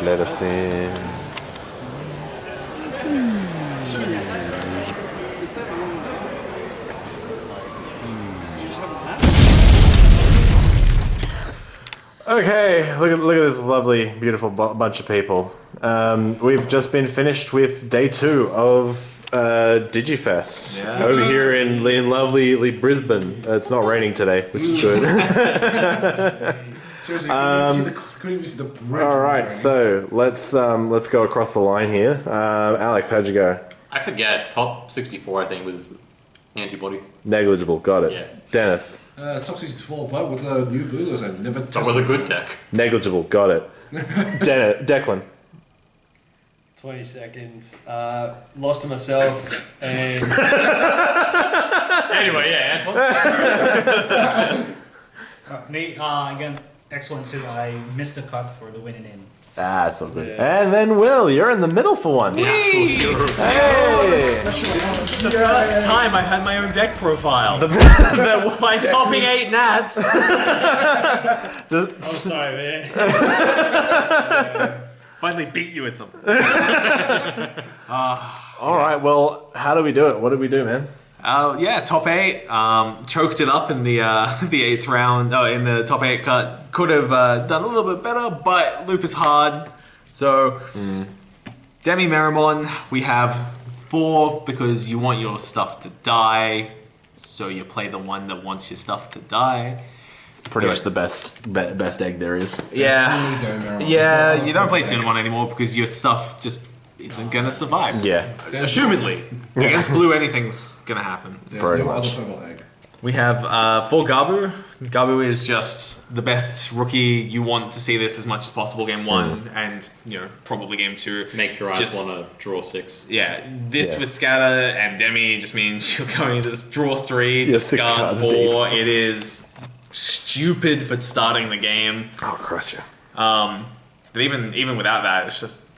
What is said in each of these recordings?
Let us in. Okay, look at this lovely, beautiful bunch of people. We've just been finished with day 2 of Digifest over here in lovely Brisbane. It's not raining today, which is good. Seriously, couldn't even see the bridge. All right, so let's go across the line here. Alex, how'd you go? I forget. Top 64, I think, with antibody. Negligible, got it. Yeah. Dennis. Top 64, but with the new boilers, I never tested. But with a good deck. Negligible, got it. Declan. 20 seconds. Lost to myself and... Anyway, yeah, Antoine. Me, again, excellent too. I missed a cut for the winning in. Ah, so good. Yeah. And then Will, you're in the middle for one. Hey! This is the first time I've had my own deck profile. By topping 8 nats. Oh, sorry, man. Finally beat you at something. All right, well, how do we do it? What do we do, man? Yeah, top 8. Choked it up in the 8th round. Oh, in the top 8 cut. Could have done a little bit better, but loop is hard. So, Demi Meramon, we have 4 because you want your stuff to die. So you play the one that wants your stuff to die. Pretty much the best egg there is. Yeah. Yeah, you don't play Cinnamon anymore because your stuff just isn't gonna survive. Yeah. Assumedly. Against blue, anything's gonna happen. Pretty much. We have 4 Gabu. Gabu is just the best rookie. You want to see this as much as possible game 1 and probably game 2. Make your eyes want to draw 6. Yeah, this with Scatter and Demi just means you're going into this draw 3, discard 4. It is stupid for starting the game. Oh, crush you. But even without that, it's just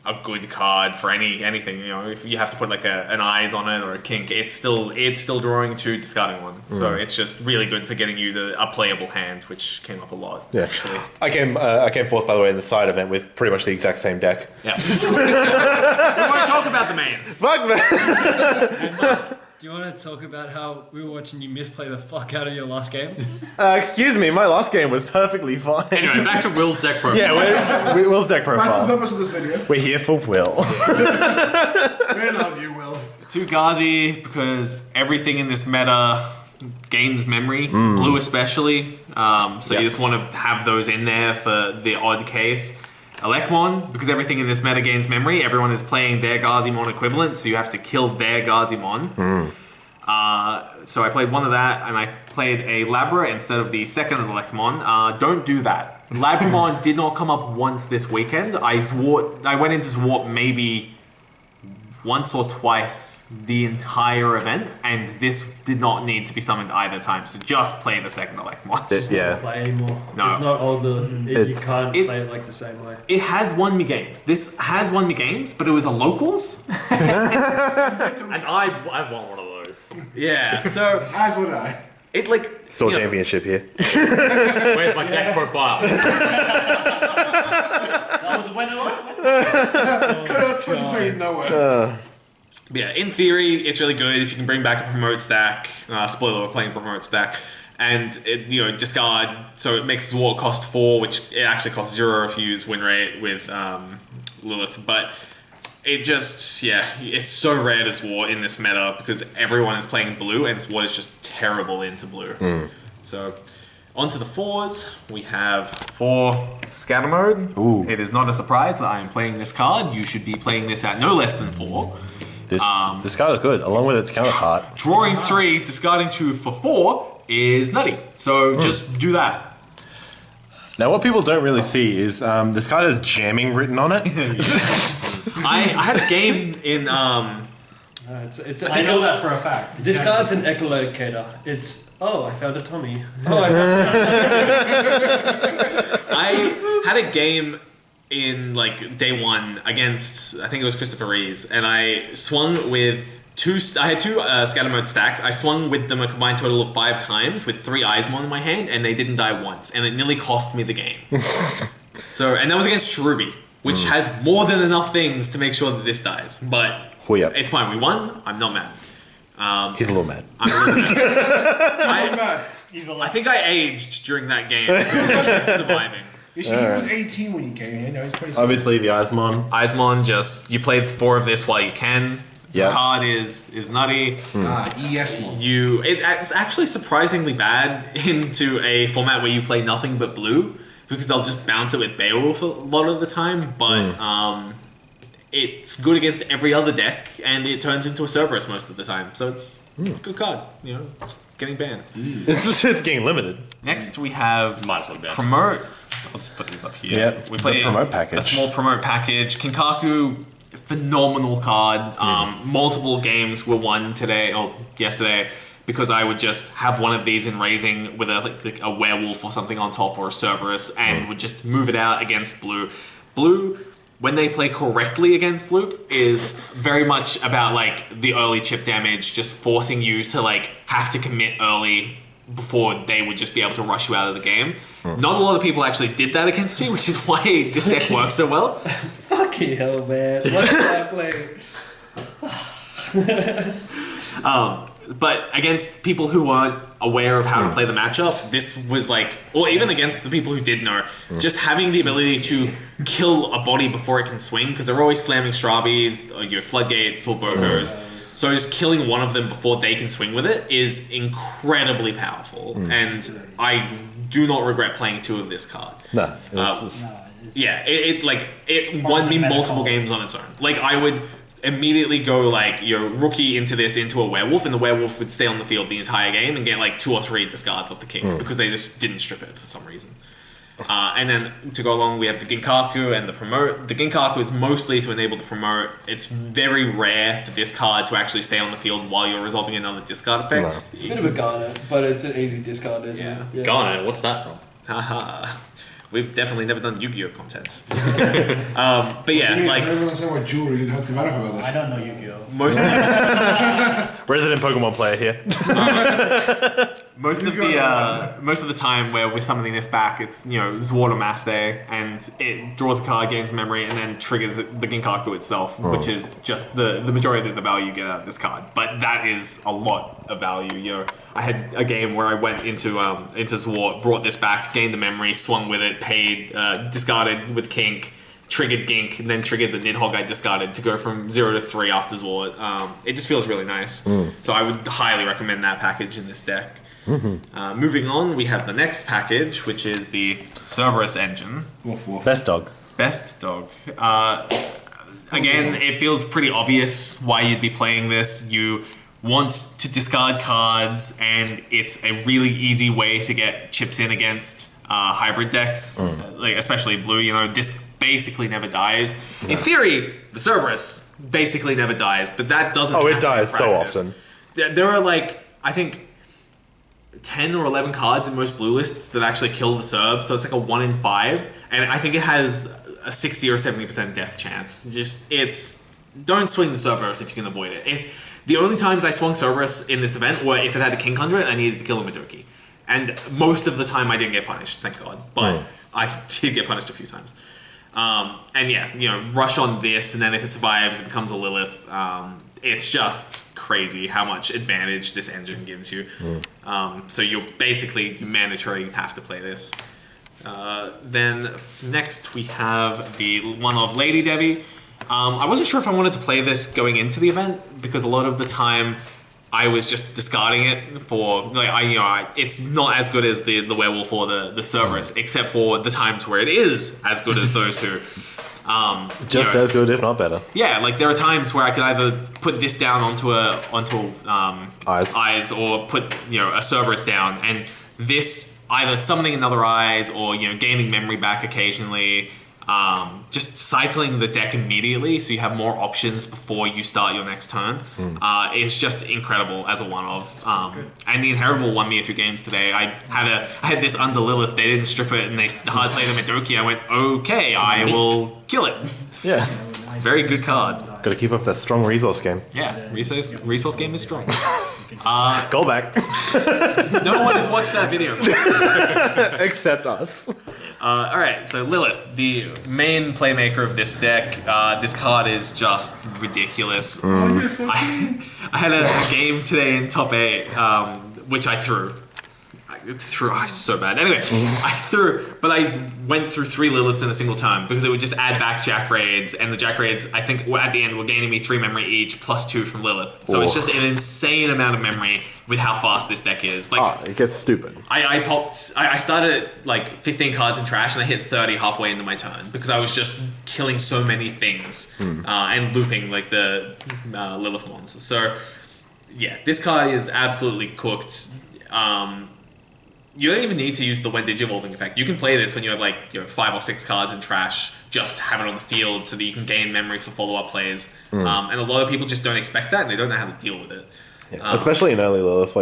a good card for anything. If you have to put like an eyes on it or a kink, it's still drawing 2, discarding 1. So it's just really good for getting you a playable hand, which came up a lot. Yeah. Actually, I came fourth, by the way, in the side event with pretty much the exact same deck. yeah. We want to talk about the man. Fuck, man. Do you want to talk about how we were watching you misplay the fuck out of your last game? Excuse me, my last game was perfectly fine. Anyway, back to Will's deck profile. Yeah, Will's deck That's the profile. purpose of this video. We're here for Will. We love you, Will. 2 Ghazi because everything in this meta gains memory, blue especially. So you just want to have those in there for the odd case. Alekmon, because everything in this meta gains memory, everyone is playing their Ghazimon equivalent, so you have to kill their Ghazimon. So I played one of that, and I played a Labra instead of the second Alekmon. Don't do that. Labramon did not come up once this weekend. I went into Zwart maybe once or twice the entire event, and this did not need to be summoned either time, so just play the second Alekmon. Don't play anymore. No. It's not older. You can't it- play it like the same way. It has won me games. This has won me games, but it was a locals. And I've won one of those. Yeah, so As would I. it like Store championship here. Where's my deck profile? That was a winner. 23 nowhere. yeah. In theory, it's really good if you can bring back a promote stack. Spoiler: we're playing promote stack, and it, discard. So it makes Zwart cost 4, which it actually costs 0 if you use win rate with Lilith, but. It just, it's so rare to Zwart in this meta because everyone is playing blue and Zwart is just terrible into blue. So, onto the 4s, we have 4 Scatter Mode. Ooh. It is not a surprise that I am playing this card. You should be playing this at no less than 4. This card is good, along with its counterpart. Drawing 3, discarding 2 for 4 is nutty. So, just do that. Now, what people don't really see is this card has jamming written on it. I had a game in... It's I know that for a fact. This card's an echolocator. It's, I found a Tommy. Oh, I found some. I had a game in day 1 against, I think it was Christopher Rees, and I swung with I had 2 Scatter Mode stacks. I swung with them a combined total of 5 times with 3 Eismon in my hand, and they didn't die once, and it nearly cost me the game. And that was against Cherubi, which has more than enough things to make sure that this dies. But Oh, yeah. it's fine. We won. I'm not mad. He's a little mad. I'm a little mad. Man, I think I aged during that game because I kept surviving. you see, he was 18 when he came here. Now he's pretty. Obviously, the Eismon. Eismon, just you play 4 of this while you can. Yeah. The card is nutty. ES one. It's actually surprisingly bad into a format where you play nothing but blue because they'll just bounce it with Beowulf a lot of the time. But it's good against every other deck, and it turns into a Cerberus most of the time. So it's a good card. You know, it's getting banned. It's getting limited. Next we have Might as well be banned. promote. I'll just put these up here. Yep, We play the promote package. a small promote package. Kinkaku, phenomenal card. Multiple games were won today or yesterday because I would just have one of these in raising with like a werewolf or something on top or a Cerberus and would just move it out against blue. Blue, when they play correctly against Loop, is very much about like the early chip damage, just forcing you to like have to commit early before they would just be able to rush you out of the game. Not a lot of people actually did that against me, which is why this deck works so well. Fucking hell, man. What did I play? But against people who weren't aware of how to play the matchup, this was like, or even against the people who did know, just having the ability to kill a body before it can swing, because they're always slamming Strabis, or your Floodgates, or Bogos. So just killing one of them before they can swing with it is incredibly powerful, and I do not regret playing 2 of this card. No. Yeah, it won me multiple games on its own. Like, I would immediately go like your rookie into a werewolf, and the werewolf would stay on the field the entire game and get like 2 or 3 discards off the king because they just didn't strip it for some reason. And then to go along, we have the Ginkaku and the promote. The Ginkaku is mostly to enable the promote. It's very rare for this card to actually stay on the field while you're resolving another discard effect. It's a bit of a garnet, but it's an easy discard, isn't it? Yeah. Garnet, what's that from? Haha. We've definitely never done Yu-Gi-Oh content. But yeah, I like don't understand why jewelry you'd have to matter about I this. don't know Yu-Gi-Oh. most of Resident Pokemon player here. most of the time where we're summoning this back, it's Zwardamaste, and it draws a card, gains memory, and then triggers the Ginkaku itself, which is just the majority of the value you get out of this card. But that is a lot of value. I had a game where I went into Zwart, brought this back, gained the memory, swung with it, paid, discarded with Kink, triggered Gink, and then triggered the Nidhogg I discarded to go from 0 to 3 after Zwart. It just feels really nice. So I would highly recommend that package in this deck. Moving on, we have the next package, which is the Cerberus engine. Woof, woof. Best dog. Best dog. Again, it feels pretty obvious why you'd be playing this. You want to discard cards, and it's a really easy way to get chips in against hybrid decks, like especially blue. This basically never dies. In theory, the Cerberus basically never dies, but that doesn't. Oh, it happen in dies so practice. often. There are I think 10 or 11 cards in most blue lists that actually kill the Cerb, so it's like a 1 in 5, and I think it has a 60 or 70% death chance. Don't swing the Cerberus if you can avoid it. The only times I swung Cerberus in this event were if it had a King under it, I needed to kill a Madoki. And most of the time I didn't get punished, thank God. But I did get punished a few times. And yeah, rush on this, and then if it survives, it becomes a Lilith. It's just crazy how much advantage this engine gives you. So you mandatory have to play this. Then next we have the one of Lady Debbie. I wasn't sure if I wanted to play this going into the event because a lot of the time I was just discarding it for it's not as good as the werewolf or the Cerberus, except for the times where it is as good as those two. Just as good, if not better. Yeah, like there are times where I could either put this down onto eyes or put a Cerberus down, and this either summoning another eyes or gaining memory back occasionally. Just cycling the deck immediately so you have more options before you start your next turn is just incredible as a one-off. And the Inheritable won me a few games today. I had this under Lilith, they didn't strip it, and they hard played a Madoki. I went, okay, I will kill it. Yeah. Very good card. Got to keep up that strong resource game. Yeah, resource game is strong. Go back. No one has watched that video. Except us. Alright, so Lilith, the main playmaker of this deck. This card is just ridiculous. I had a game today in top 8, which I threw. I so bad. Anyway, I threw, but I went through 3 Liliths in a single time because it would just add back Jack Raids, and the Jack Raids, I think, at the end were gaining me 3 memory each plus 2 from Lilith. So it's just an insane amount of memory with how fast this deck is. Like, it gets stupid. I started at like 15 cards in trash, and I hit 30 halfway into my turn because I was just killing so many things and looping like the Lilith ones. So yeah, this card is absolutely cooked. You don't even need to use the when Digivolving effect. You can play this when you have like 5 or 6 cards in trash. Just have it on the field so that you can gain memory for follow-up plays. And a lot of people just don't expect that, and they don't know how to deal with it. Yeah. Especially in early Lilith.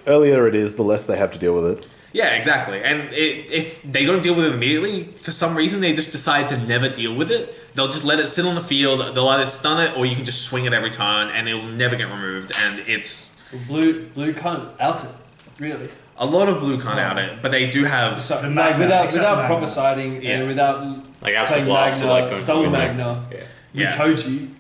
Earlier it is, the less they have to deal with it. Yeah, exactly. And if they don't deal with it immediately, for some reason they just decide to never deal with it. They'll just let it sit on the field. They'll either stun it, or you can just swing it every turn, and it'll never get removed. And it's Blue can't out it, really. a lot of blue can't out it, but they do have So, The like, Magna, without except the proper Magna. siding Yeah. and without Like Absolute playing Blast Magna, or like going to double win that. Magna, Yeah. Koji,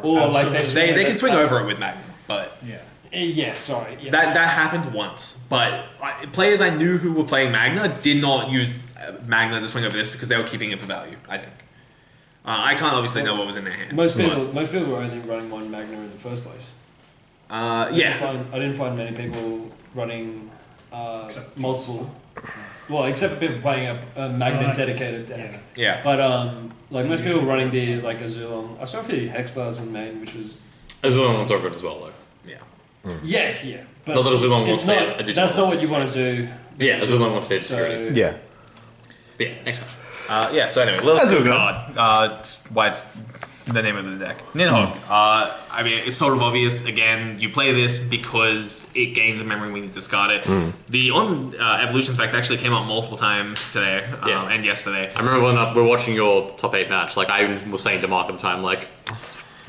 or like they can swing over it with Magna, but Yeah. Yeah, sorry. Yeah. that happened once. But players I knew who were playing Magna did not use Magna to swing over this because they were keeping it for value, I think. I can't obviously know what was in their hand. Most people were only running one Magna in the first place. I didn't find many people running Except multiple. Well, except for people playing a Magna dedicated deck. Yeah. But like most people running the like Azulon. I saw a few Hex bars in main, which was Azulon one's over it as well, though. Yeah. yeah. But Not that Azulon it's wants to not. a digital That's not what you one. want to do. Yeah, Azulon wants to security. Yeah. But yeah, next one. So anyway, Lilith That's okay. card. It's why it's the name of the deck. Nidhogg. I mean, it's sort of obvious. Again, you play this because it gains a memory when you discard it. The evolution effect actually came up multiple times today and yesterday. I remember when we were watching your top 8 match, like I was saying to Mark at the time, like,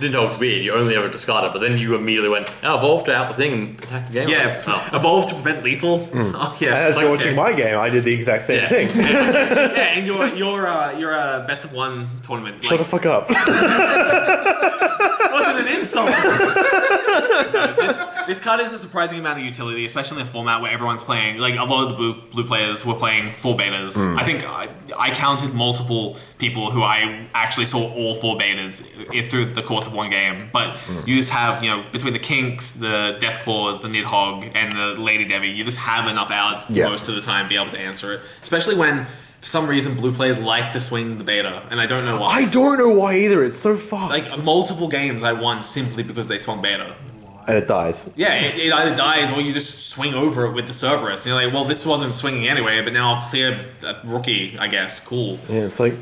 Nidhogg's weird, you only ever discard it, but then you immediately went, evolve to out the thing and attack the game. Yeah, evolve to prevent lethal. Oh, yeah. As you're Like, watching my game, I did the exact same thing. yeah, and your best of 1 tournament. Shut the fuck up. Wasn't an insult. This card is a surprising amount of utility, especially in a format where everyone's playing. Like a lot of the blue players were playing 4 betas. I think I counted multiple people who I actually saw all 4 betas through the course of one game. But you just have between the Kinks, the Deathclaws, the Nidhogg, and the Lady Devi, you just have enough outs to most of the time be able to answer it. Especially when, for some reason, blue players like to swing the beta, and I don't know why. I don't know why either. It's so fast. Like multiple games I won simply because they swung beta. And it dies. Yeah, it either dies or you just swing over it with the Cerberus. You're like, well, this wasn't swinging anyway, but now I'll clear a rookie, I guess. Cool. Yeah, it's like...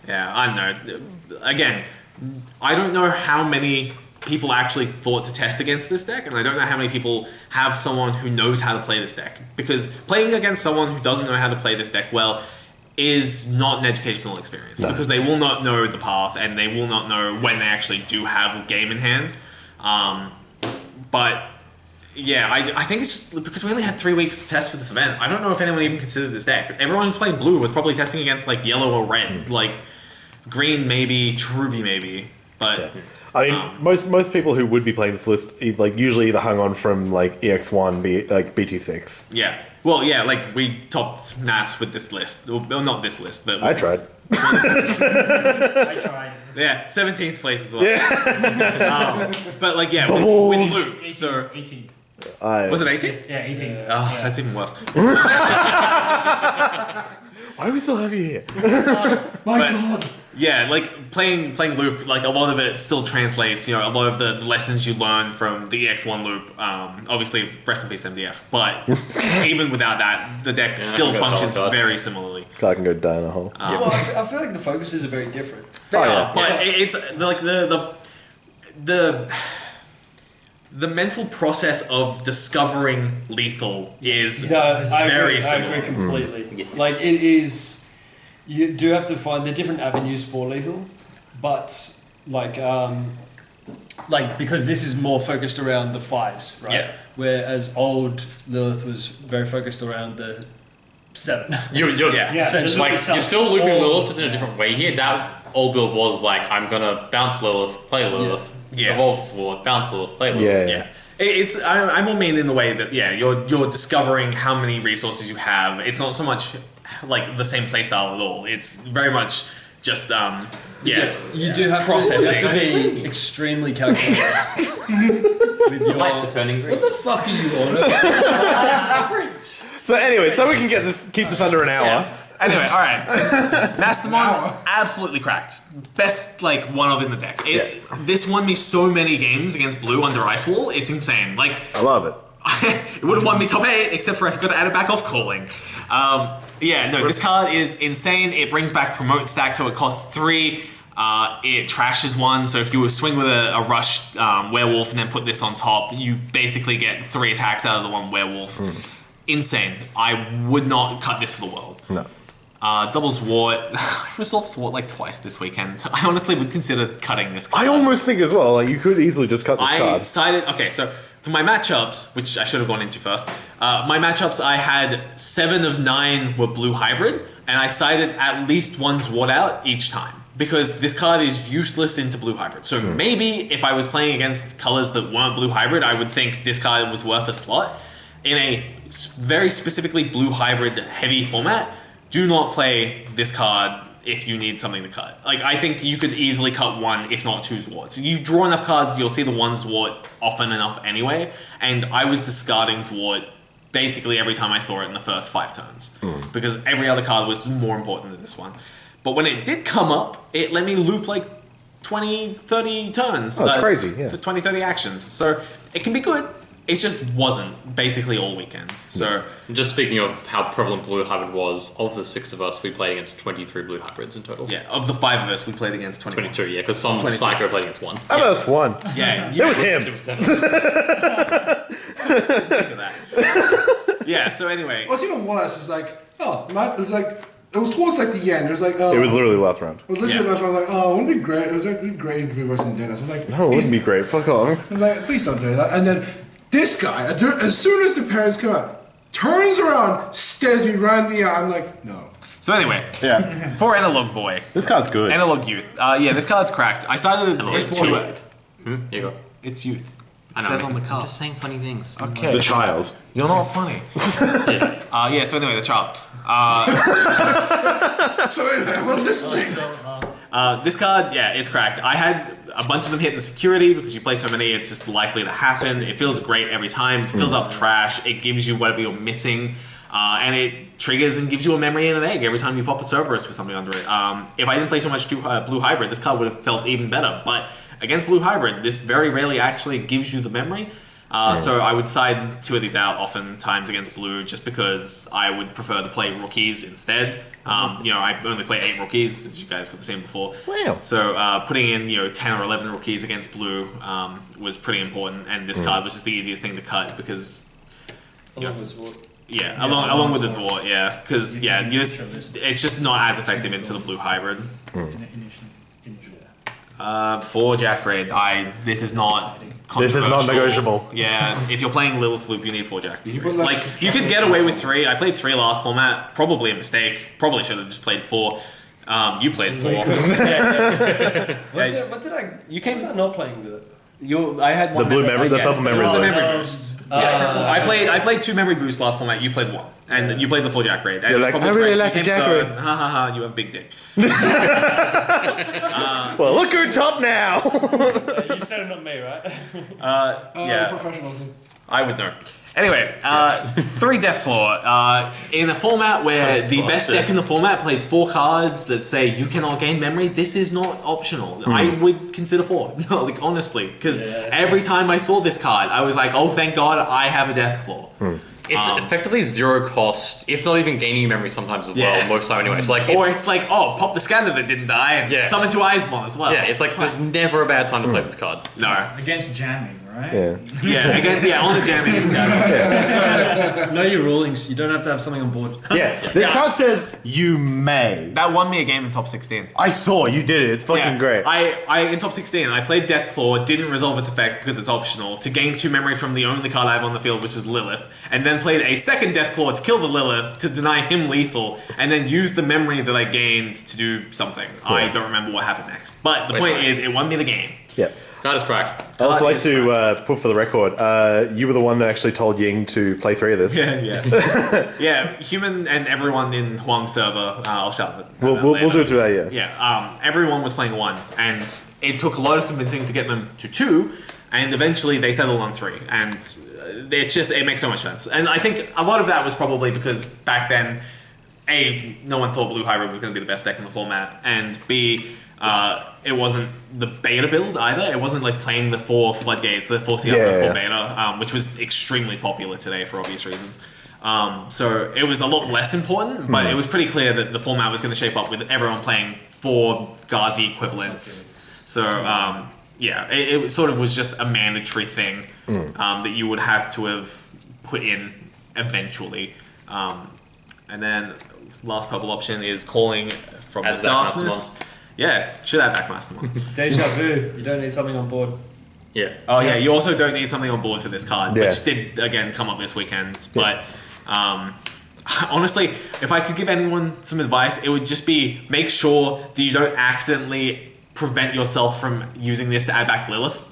Yeah, I don't know. Again, I don't know how many people actually thought to test against this deck, and I don't know how many people have someone who knows how to play this deck. Because playing against someone who doesn't know how to play this deck well is not an educational experience. No. Because they will not know the path, and they will not know when they actually do have a game in hand. But yeah, I think it's just because we only had 3 weeks to test for this event. I don't know if anyone even considered this deck. Everyone who's playing blue was probably testing against like yellow or red. Like green maybe, Cherubi maybe, but I mean, most people who would be playing this list, like usually either hung on from like EX1, like BT6. yeah. Well, yeah, like we topped Nats with this list. Well, not this list, but I tried. I tried. yeah, 17th place as well. Yeah. But like yeah, Bubbles. with blue. 18. So 18. was it 18? Yeah, 18. Oh, that's even worse. Why do we still have you here? My But- God. Yeah, like playing loop, like a lot of it still translates. A lot of the lessons you learn from the EX1 loop. Obviously, rest in peace MDF. But even without that, the deck still I can go functions Valentine. very similarly. I can go die in a hole. Well, I feel like the focuses are very different. They Oh, are, yeah. but it's like the mental process of discovering lethal is very I similar. agree completely. Yes. Like it is, you do have to find the different avenues for lethal, but like because this is more focused around the 5s, right? Yeah. Whereas old Lilith was very focused around the 7. You're Yeah, essentially. like Itself. you're still looping All- Lilith just in a different way here. That old build was like I'm gonna bounce Lilith, play Lilith, Yeah. evolve Sword, bounce Lilith, play Lilith. Yeah. Yeah. I'm more mean in the way that you're discovering how many resources you have. It's not so much like the same playstyle at all. It's very much just You do have Processing. to be extremely calculated. With your Lights are turning green. What the fuck are you on? So anyway, so we can keep this under an hour. Yeah. Anyway, all right. So, Mastamon, absolutely cracked. Best one of in the deck. This won me so many games against Blue under Ice Wall. It's insane. I love it. It would have won me top 8, except for I forgot to add it back off calling. This card is insane. It brings back Promote Stack to it costs 3. It trashes 1, so if you swing with a rush werewolf and then put this on top, you basically get 3 attacks out of the 1 werewolf. Insane. I would not cut this for the world. No. Double Zwart. I've resolved Zwart twice this weekend. I honestly would consider cutting this card. I almost think as well, you could easily just cut this I card. decided, okay, so for my matchups, which I should have gone into first, my matchups I had 7 of 9 were blue hybrid, and I sided at least 1 Zwart out each time. Because this card is useless into blue hybrid. So maybe if I was playing against colors that weren't blue hybrid, I would think this card was worth a slot. In a very specifically blue hybrid heavy format, do not play this card if you need something to cut. I think you could easily cut 1, if not 2 Zwarts. You draw enough cards, you'll see the 1 Zwart often enough anyway. And I was discarding Zwart basically every time I saw it in the first 5 turns. Because every other card was more important than this one. But when it did come up, it let me loop 20, 30 turns. Oh, it's crazy, yeah. 20, 30 actions. So it can be good. It just wasn't basically all weekend. So Just speaking of how prevalent blue hybrid was, of the 6 of us, we played against 23 blue hybrids in total. yeah, of the 5 of us, we played against 21. 22, yeah, because some 22. psycho played against 1. I know that's one. Yeah, It was him. It was 10. Think of that. Yeah. So anyway, What's even worse is it was towards the end. It was It was literally last round. It was literally Yeah. that's why I was like, oh, wouldn't it be great? It was it'd be great if we wasn't Dennis. I'm like, No, it wouldn't be great. Fuck off. I was like, please don't do that. And then this guy, as soon as the parents come out, turns around, stares me right in the eye. I'm like, no. so anyway, Yeah. for Analog Boy, This card's good. Analog Youth. This card's cracked. I sided Analog with 2. Youth. Here you go. It's Youth. It I know, says on the I'm card. just saying funny things. Okay. The child. You're not funny. So anyway, the child. So anyway, I'm listening. This card, is cracked. I had a bunch of them hit in security because you play so many, it's just likely to happen. It feels great every time. It fills up trash. It gives you whatever you're missing. And it triggers and gives you a memory and an egg every time you pop a Cerberus with something under it. If I didn't play so much blue hybrid, this card would have felt even better. But against blue hybrid, this very rarely actually gives you the memory. So I would side 2 of these out oftentimes against blue just because I would prefer to play rookies instead. I only play 8 rookies, as you guys would have seen before. Wow. So putting in 10 or 11 rookies against blue was pretty important, and this card was just the easiest thing to cut because Along with Zwart. along with the Zwart, because it's just not as effective into the blue hybrid. For Jack Raid, this is not. This is not controversial. negotiable. Yeah, if you're playing Lilith-Loop, you need 4 Jack. You put less- You could get away with 3. I played 3 last format. Probably a mistake. Probably should have just played 4. You played 4. What did I? You came. Was I not playing with it? I had one. The blue memory, the yes, purple memory it was the boost. memory boost. I played 2 memory boosts last format. You played 1, and you played the 4 Jack Raid. And You're like, probably I really correct. like You the came Jack third. Raid. Ha ha ha! You have big dick. Well, look who's top now. You said it, not me, right? Professionalism. I would know. Anyway, 3 Deathclaw. In a format where the best deck in the format plays 4 cards that say you cannot gain memory, this is not optional. I would consider 4. No, honestly. Because every time I saw this card, I was like, oh, thank God I have a Deathclaw. It's effectively 0 cost, if not even gaining memory sometimes as well, Yeah. most time anyway. It's like, Or it's like, oh, pop the scanner that didn't die and Yeah. summon 2 Eismon as well. yeah, it's like there's never a bad time to play this card. No. Against jamming, right? right? Yeah. Yeah, again, on the jamming scale. Know your rulings. You don't have to have something on board. Yeah. This card says you may. That won me a game in top 16. I saw you did it. It's fucking great. I in top 16, I played Deathclaw, didn't resolve its effect because it's optional, to gain 2 memory from the only card I have on the field, which is Lilith, and then played a second Deathclaw to kill the Lilith, to deny him lethal, and then used the memory that I gained to do something. Cool. I don't remember what happened next. But the point is, it won me the game. Yeah. Card is cracked. I'd also like to put for the record, you were the one that actually told Ying to play 3 of this. Yeah, human and everyone in Huang's server, I'll shout that. We'll do it through that, Yeah, everyone was playing 1, and it took a lot of convincing to get them to 2, and eventually they settled on 3, and it makes so much sense. And I think a lot of that was probably because back then, A, no one thought Blue Hybrid was going to be the best deck in the format, and B, it wasn't the beta build either. It wasn't like playing the 4 floodgates, the 4 CR, the 4 beta, which was extremely popular today for obvious reasons. So it was a lot less important, but it was pretty clear that the format was going to shape up with everyone playing 4 Ghazi equivalents. So it sort of was just a mandatory thing that you would have to have put in eventually. And then last purple option is calling from the darkness. Yeah, should have Backmaster Mon. Deja vu. You don't need something on board. Yeah. Oh yeah, you also don't need something on board for this card, which did again come up this weekend. But honestly, if I could give anyone some advice, it would just be make sure that you don't accidentally prevent yourself from using this to add back Lilith.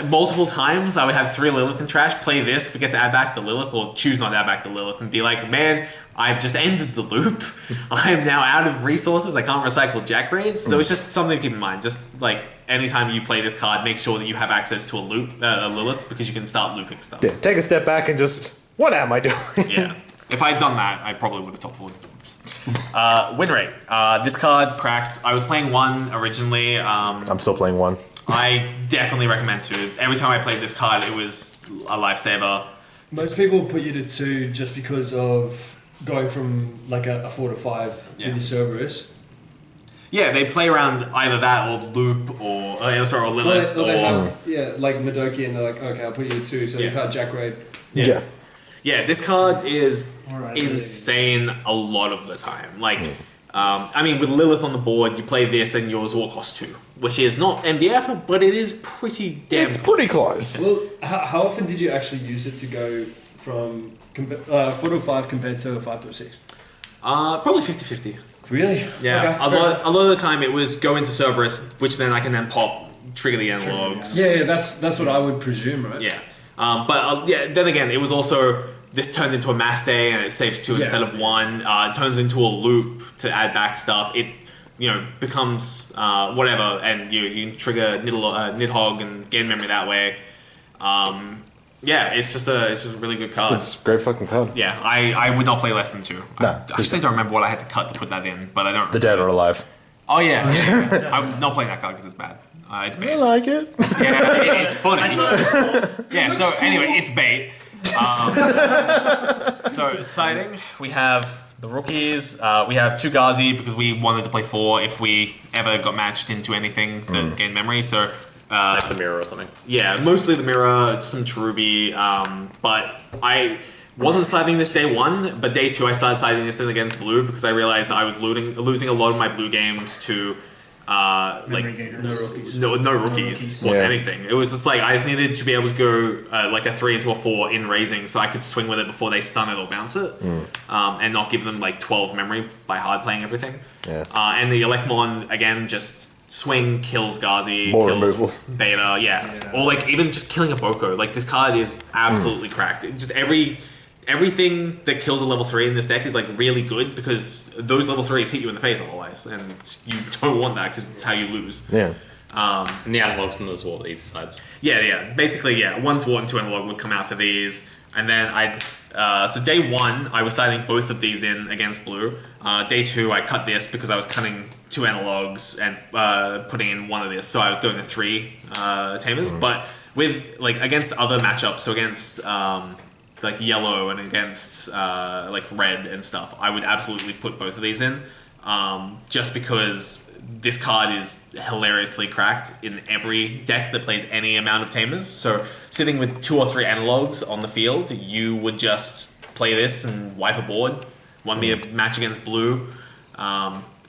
Multiple times I would have 3 Lilith in trash, play this, forget to add back the Lilith, or choose not to add back the Lilith, and be like, man, I've just ended the loop. I am now out of resources. I can't recycle Jack Raids. So it's just something to keep in mind. Just like anytime you play this card, make sure that you have access to a Lilith, because you can start looping stuff. Yeah, take a step back and just, what am I doing? Yeah. If I had done that, I probably would have top 4. Win rate. This card cracked. I was playing 1 originally. I'm still playing 1. I definitely recommend 2. Every time I played this card, it was a lifesaver. Most people put you to 2 just because of going from like a 4 to 5 with your Cerberus. Yeah, they play around either that or Loop or Lilith Or they have, like Madoki, and they're like, okay, I'll put you to 2, so you can't Jack Raid. Yeah, this card is insane a lot of the time. Like, I mean, with Lilith on the board, you play this and yours will cost 2, which is not MDF, but it is pretty damn It's pretty close. Well, how often did you actually use it to go from 4 to 5 compared to a 5 to a 6? Probably 50-50. Really? Yeah. Okay, a lot of the time it was go into Cerberus, which then I can then pop, trigger the analogs. Yeah, that's what I would presume, right? Yeah. But then again, it was also... This turned into a mass day and it saves 2 instead of 1. It turns into a loop to add back stuff. It, becomes whatever, and you can trigger Nidhogg and gain memory that way. It's just a really good card. It's a great fucking card. Yeah, I would not play less than 2. No, I actually don't remember what I had to cut to put that in, but I don't. The dead are alive. Oh yeah, I'm not playing that card because it's bad. It's bait. I like it. Yeah, it's funny. Yeah. So anyway, it's bait. So sighting, we have the rookies. We have 2 Ghazi because we wanted to play 4 if we ever got matched into anything that gained memory. So like the mirror or something. Yeah, mostly the mirror, some Cherubi. But I wasn't sighting this day 1, but day 2 I started sighting this in against blue because I realized that I was losing a lot of my blue games to. No rookies. No rookies or anything. It was just like I just needed to be able to go like a 3 into a 4 in raising, so I could swing with it before they stun it or bounce it, and not give them like 12 memory by hard playing everything. And the Elecmon again, just swing, kills Ghazi, More kills removal. Beta, or like even just killing a Boko. Like this card is absolutely cracked. Just everything that kills a level 3 in this deck is like really good because those level 3s hit you in the face otherwise, and you don't want that because it's how you lose. And the analogs and those wall easy sides. Basically, 1 Sword and 2 analog would come out for these, and then so day 1 I was sighting both of these in against blue. Day 2 I cut this because I was cutting 2 analogs and putting in 1 of this, so I was going to 3 tamers. But with like against other matchups, so against like yellow and against like red and stuff, I would absolutely put both of these in, just because this card is hilariously cracked in every deck that plays any amount of Tamers. So sitting with 2 or 3 analogs on the field, you would just play this and wipe a board. Won me a match against blue,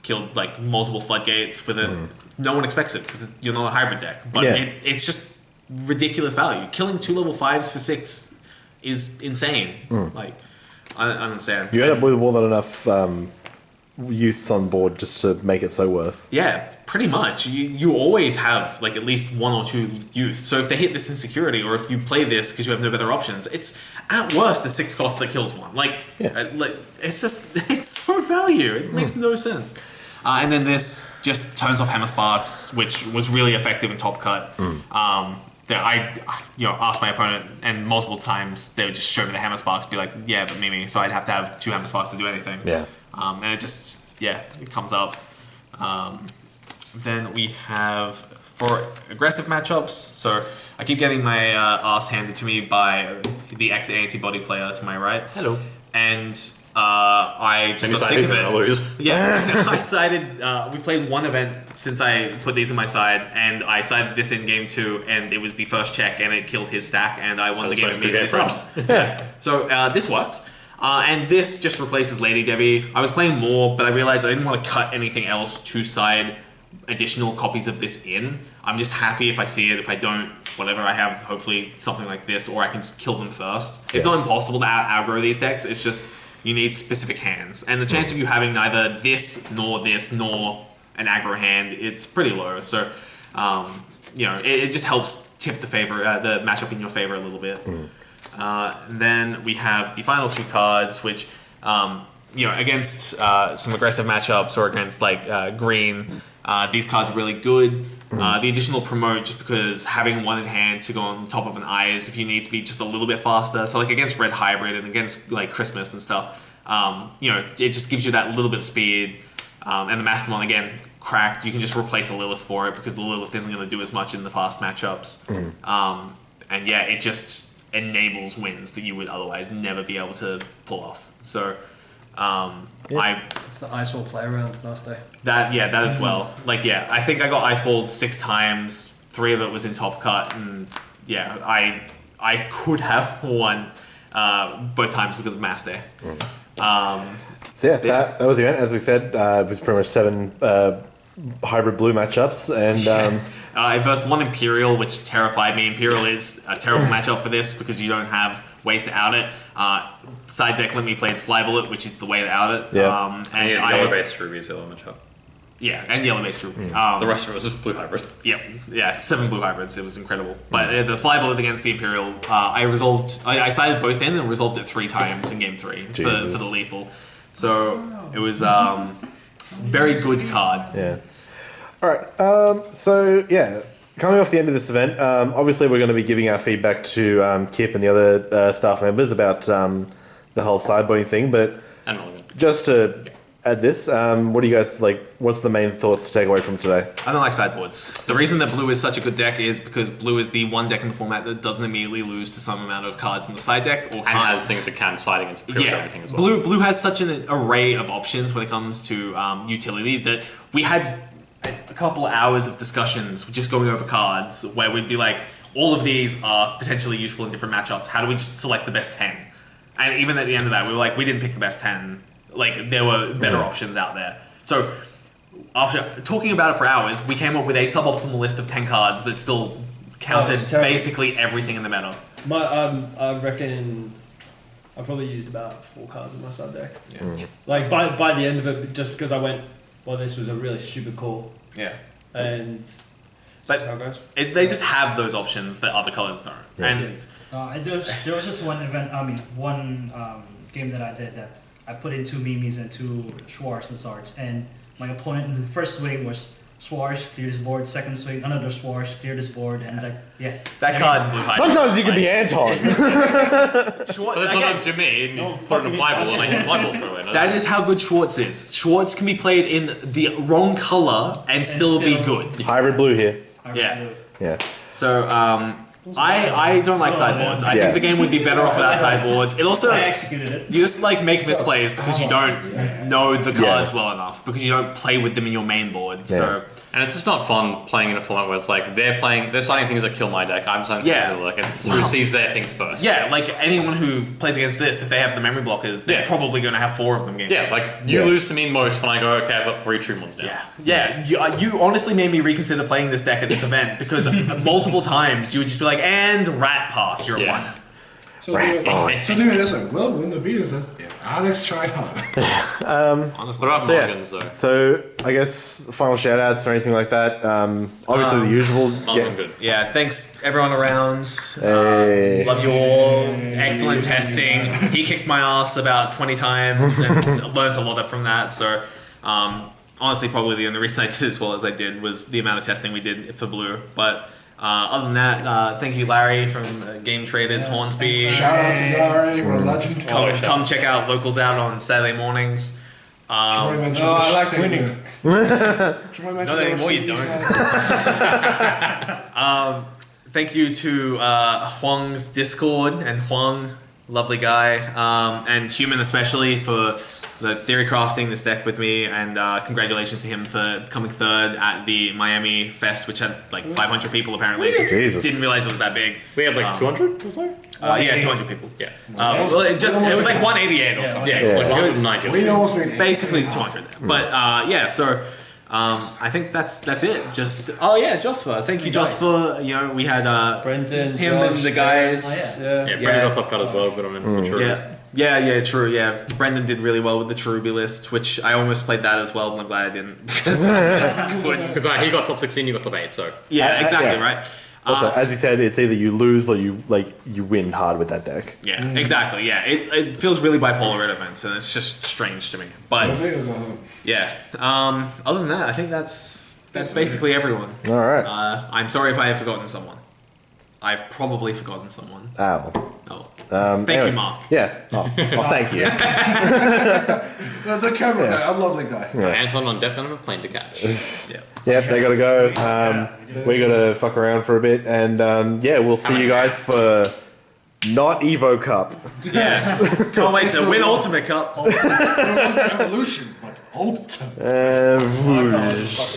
killed like multiple floodgates with it. No one expects it because you're not a hybrid deck, but it's just ridiculous value. Killing 2 level 5s for 6 is insane. Like, I don't understand. You end up with more than enough youths on board just to make it so worth. Yeah, pretty much. You always have like at least 1 or 2 youth. So if they hit this insecurity, or if you play this because you have no better options, it's at worst the 6 cost that kills one. Like, it's just it's so value. It makes no sense. And then this just turns off Hammer Sparks, which was really effective in Top Cut. That I asked my opponent, and multiple times they would just show me the Hammer Sparks, be like, yeah, but Mimi. So I'd have to have 2 Hammer Sparks to do anything. Yeah. And it just, it comes up. Then we have, for aggressive matchups, so I keep getting my ass handed to me by the ex-antibody player to my right. Hello. And I just got sick of it. Lose. Yeah, I sided. We played one event since I put these in my side, and I sided this in game 2, and it was the first check, and it killed his stack, and I won the game immediately. So this works. And this just replaces Lady Debbie. I was playing more, but I realized I didn't want to cut anything else to side additional copies of this in. I'm just happy if I see it. If I don't, whatever, I have hopefully something like this, or I can just kill them first. It's not impossible to aggro these decks. It's just you need specific hands, and the chance of you having neither this nor an aggro hand, it's pretty low. So, it just helps tip the matchup in your favor a little bit. Then we have the final 2 cards, which, against some aggressive matchups or against like green, these cards are really good. The additional promote, just because having 1 in hand to go on top of an eyes if you need to be just a little bit faster. So like against red hybrid and against like Christmas and stuff, it just gives you that little bit of speed. And the Mastodon, again, cracked. You can just replace a Lilith for it because the Lilith isn't going to do as much in the fast matchups. And yeah, it just enables wins that you would otherwise never be able to pull off. So It's the Ice Wall play around last day. That as well. I think I got Ice Walled 6 times. 3 of it was in Top Cut, and I could have won both times because of Mass Day. That was the event. As we said, it was pretty much 7 hybrid blue matchups, and I versed 1 Imperial, which terrified me. Imperial is a terrible matchup for this because you don't have ways to out it. Side deck let me play Fly Bullet, which is the way to out it. And yellow-based Ruby's yellow matchup. Yeah, and yellow-based Ruby. The rest of it was blue hybrid. Yeah, 7 blue hybrids. It was incredible. But the Fly Bullet against the Imperial, I sided both in and resolved it 3 times in game 3 for the lethal. So it was very good card. Yeah. All right. Coming off the end of this event, obviously we're going to be giving our feedback to Kip and the other staff members about the whole sideboarding thing. But just to add this, what do you guys like? What's the main thoughts to take away from today? I don't like sideboards. The reason that blue is such a good deck is because blue is the one deck in the format that doesn't immediately lose to some amount of cards in the side deck, or has things that can side against pretty much everything as well. Blue has such an array of options when it comes to utility that we had a couple hours of discussions just going over cards where we'd be like, all of these are potentially useful in different matchups. How do we just select the best 10? And even at the end of that, we were like, we didn't pick the best 10. Like, there were better options out there. So, after talking about it for hours, we came up with a suboptimal list of 10 cards that still counted basically everything in the meta. I reckon I probably used about 4 cards in my side deck. Like, by the end of it, just because I went, well, this was a really stupid call. Yeah. And but how it goes. They just have those options that other colors don't. And there was just one event. One game that I did that I put in 2 Mimis and 2 Schwarz and Sards, and my opponent in the first swing was Schwarz, clear this board. Second swing, another Schwarz, clear this board, and that card. Sometimes you can be Anton. But sometimes to me, put in a fly ball and I hit fly balls for away. That is how good Schwartz is. Schwartz can be played in the wrong color and still be good. Hybrid blue here. Yeah. Yeah. So I don't like sideboards. I think the game would be better off without sideboards. It also I executed it. you just like make misplays because you don't know the cards well enough because you don't play with them in your main board. So And it's just not fun playing in a format where it's like they're starting things that kill my deck. I'm starting things that like it's who sees their things first. yeah, like anyone who plays against this, if they have the memory blockers, they're probably going to have 4 of them games. Yeah, like you lose to me most when I go, okay, I've got 3 True Ones now. You honestly made me reconsider playing this deck at this event because multiple times you would just be like, and rat pass, you're one. So doing this like, well, win the beat is Alex tried hard. Honestly, what about mulligans though? So I guess final shout outs or anything like that. Obviously the usual. Good. Yeah, thanks everyone around. Hey. Love you all. Excellent testing. He kicked my ass about 20 times and learned a lot from that. So, honestly, probably the only reason I did as well as I did was the amount of testing we did for Blue. But other than that, thank you, Larry from Game Traders, Hornsby. Shout out to Larry, what a legend. Come check out Locals Out on Saturday mornings. Troy mentioned I like winning. Troy mentioned Not anymore, you don't. Thank you to Huang's Discord and Huang, lovely guy, and Human especially for the theory crafting this deck with me, and congratulations to him for coming third at the Miami Fest, which had like 500 people apparently. Jesus. Didn't realize it was that big. We had like 200 or so? Yeah, 200 people. Yeah. Well, it was like 188 or something. Yeah, it was like 190 or We something. almost made Basically 200 there. But yeah, so I think that's it. Just Josper. Thank you, Josper. You know, we had Brendan, him Josh, and the guys. Yeah. Yeah, Brendan got top cut as well, but I mean, true. Yeah, true. Yeah, Brendan did really well with the Cherubi list, which I almost played that as well, but I'm glad I didn't because I just couldn't. Because he got top 16, you got top 8, so. Yeah, exactly yeah. right. Also, as you said, it's either you lose or you win hard with that deck. Yeah, exactly. Yeah, it feels really bipolar at events, and it's just strange to me. But yeah, other than that, I think that's basically everyone. All right. I'm sorry if I have forgotten someone. I've probably forgotten someone. Ow. Oh. Thank Thank you, Mark. Yeah. Oh, thank you. the camera guy, a lovely guy. Anton on Death Venom of Plane to Catch. Yeah, they gotta go. We gotta fuck around for a bit, and we'll see you guys for not Evo Cup. Yeah. Can't wait to win Ultimate Cup. Evolution, but ultimate. Whoosh.